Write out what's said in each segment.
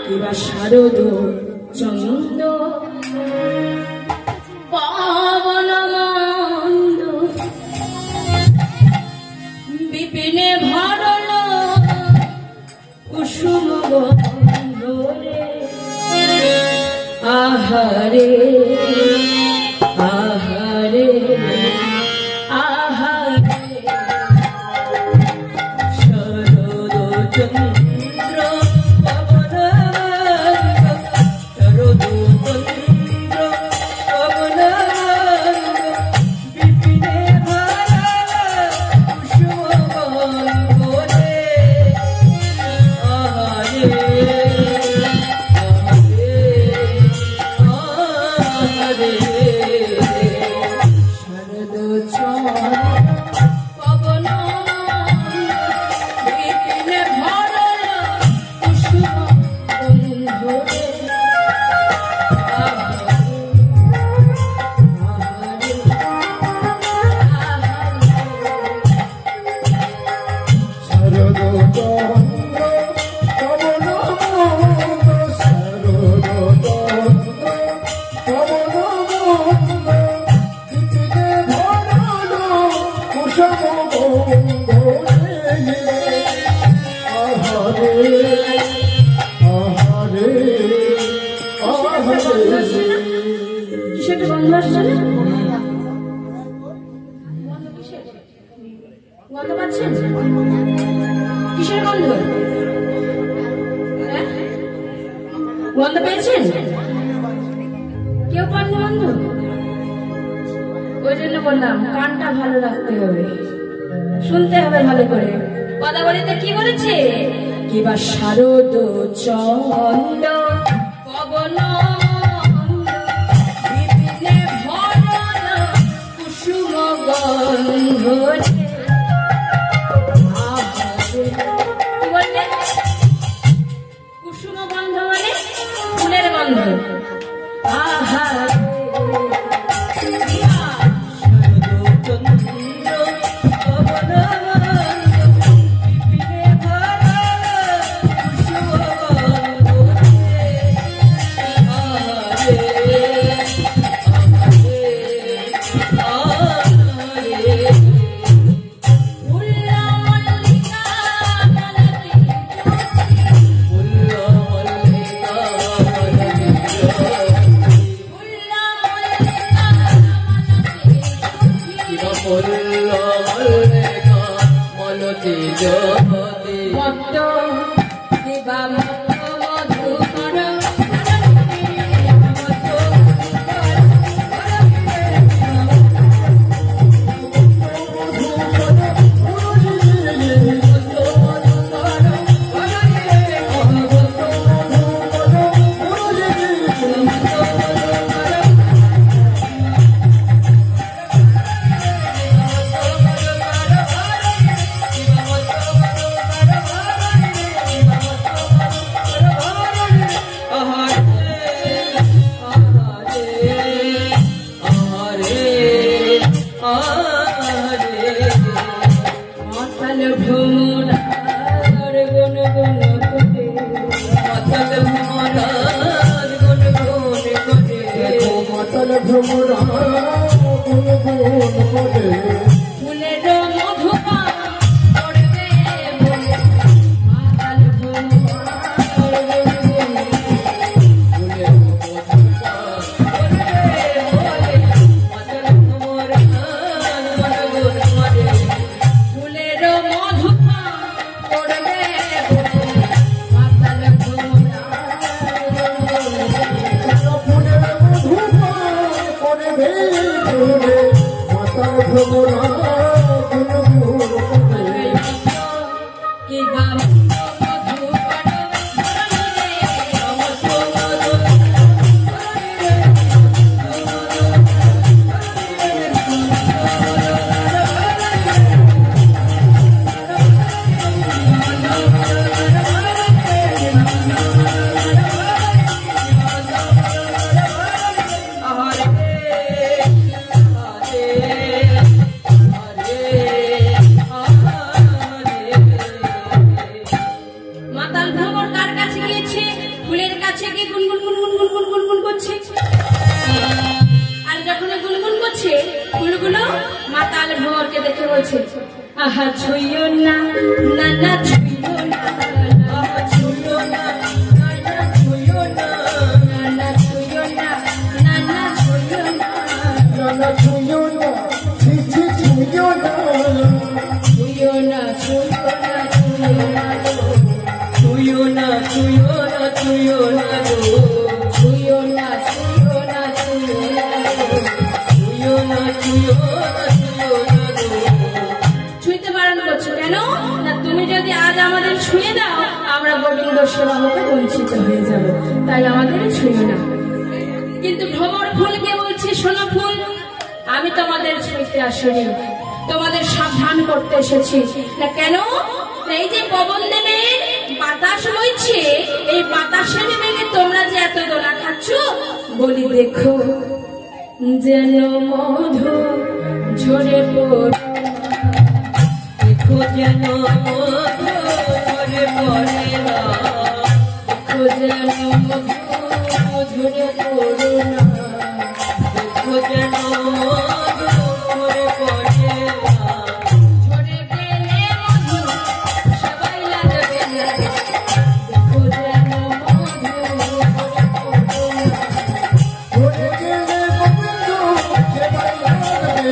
কিবা শারদ চন্দ পাবন মন্দ বিপিনে ভরল কুসুম গন্ধরে আহারে আহারে আহারে শরদ চন্দ্র পবন শরদ চন্দ্র পবন বিপিনে ভরল কুসুম গন্ধরে আহারে কিসের গন্ধ? গন্ধ পেয়েছেন? কেউ পান গন্ধ? ওই জন্য বললাম কানটা ভালো রাখতে হবে, শুনতে হবে ভালো করে। কথা বলিতে কি বলেছে? কিবা শারদ চন্দ পবন বিপিনে ভরল কুসুম গন্ধরে কুসুম গন্ধ মানে ফুলের গন্ধ। করছে, আর যখন গুনগুন করছে ফুলগুলো মাতাল ভোরকে দেখে বলছে, আহা ছুঁইও না, না না ছুঁইও না, আহা ছুঁইও না, না না ছুঁইও না, না না ছুঁইও না, না না ছুঁইও না, না না ছুঁইও না, ছি ছি ছুঁইও না, ছুঁইও না, ছুঁইও না, ছুঁইও না গো, ছুঁইও না ছুঁইও না ছুঁইও না গো, ছুঁইও না, ছুঁইও না, ছুঁইও না গো, ছুঁইও না ছুঁইও না ছুঁইও না গো। ছুঁইতে বারণ করছো কেন? না তুমি যদি আজ আমাদের ছুঁয়ে দাও আমরা গোবিন্দ সেবা হতে বঞ্চিত হয়ে যাব, তাই আমাদের ছুঁয়ে না। কিন্তু ভ্রমর ফুলকে বলছি, শোনো ফুল, আমি তোমাদের ছুঁইতে আসিনি, তোমাদের সাবধান করতে এসেছি। না কেন? এই যে পবন দেবে বাতাস বইছে, এই বাতাসের বেগে তোমরা যে এত দোলা খাচ্ছ, বলি দেখো যেন মধু ঝরে পড়ে, দেখো যেন মধু ঝরে পড়ে না, দেখো যেন মধু ঝরে পড়ে না, দেখো যেন মধু ঝরে পড়ে না, ঝরে গেলে মধু সবাই লাগবে না, দেখো যেন মধু ঝরে পড়ে না, ধরে গেলে বন্ধু সেবাই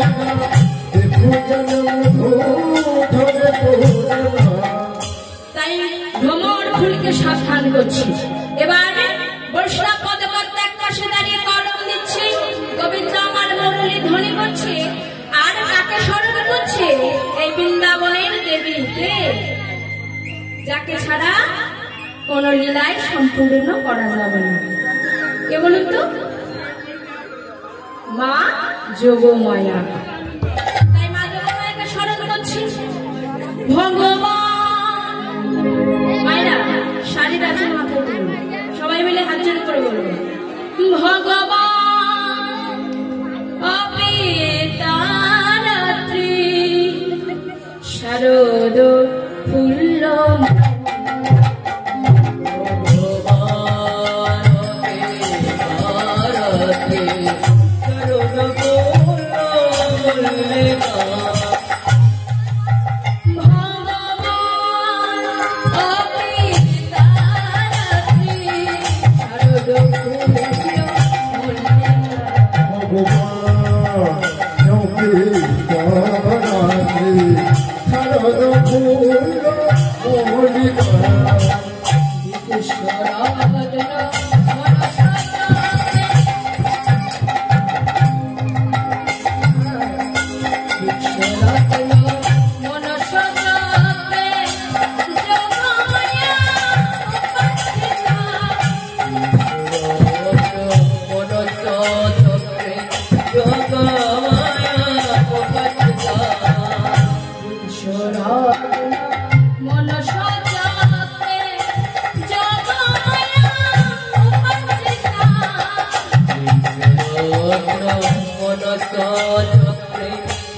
লাগবে না, দেখো যেন মধু ধরে পড়ে না। তাই ভ্রমর ফুলকে সাবধান করছি। এবার বৈষ্ণব পদকর্তা এক পাশে দাঁড়িয়ে কলম দিচ্ছে, গোবিন্দ আমার মুরলী ধ্বনি করছে, আর কাকে স্মরণ করছে? এই বৃন্দাবনের দেবীকে, যাকে ছাড়া কোন লীলাই সম্পূর্ণ করা যাবে না। কে বলুন তো? মা যোগমায়া। তাই মা যোগমায়াকে স্মরণ করছি। ভগবান, মায়েরা শাড়ির আছে মাথায় তুলুন, সবাই মিলে হাত জোড় করে বলবেন, ভগবান অপিতারাত্রি শারদ ফুল্ল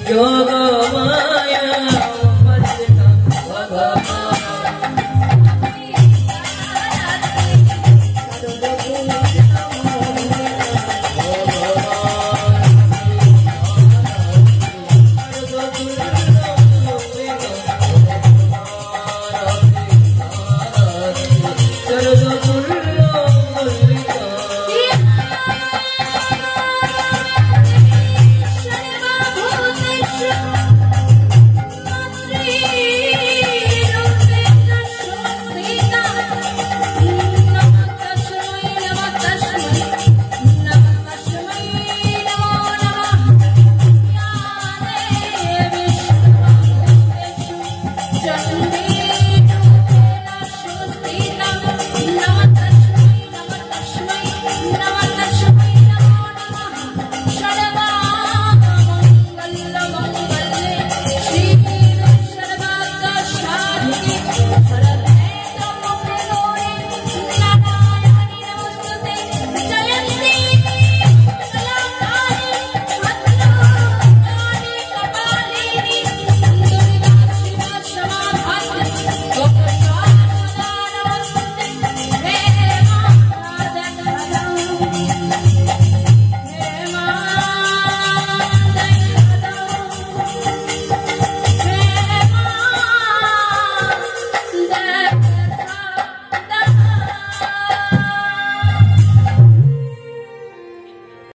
যোগ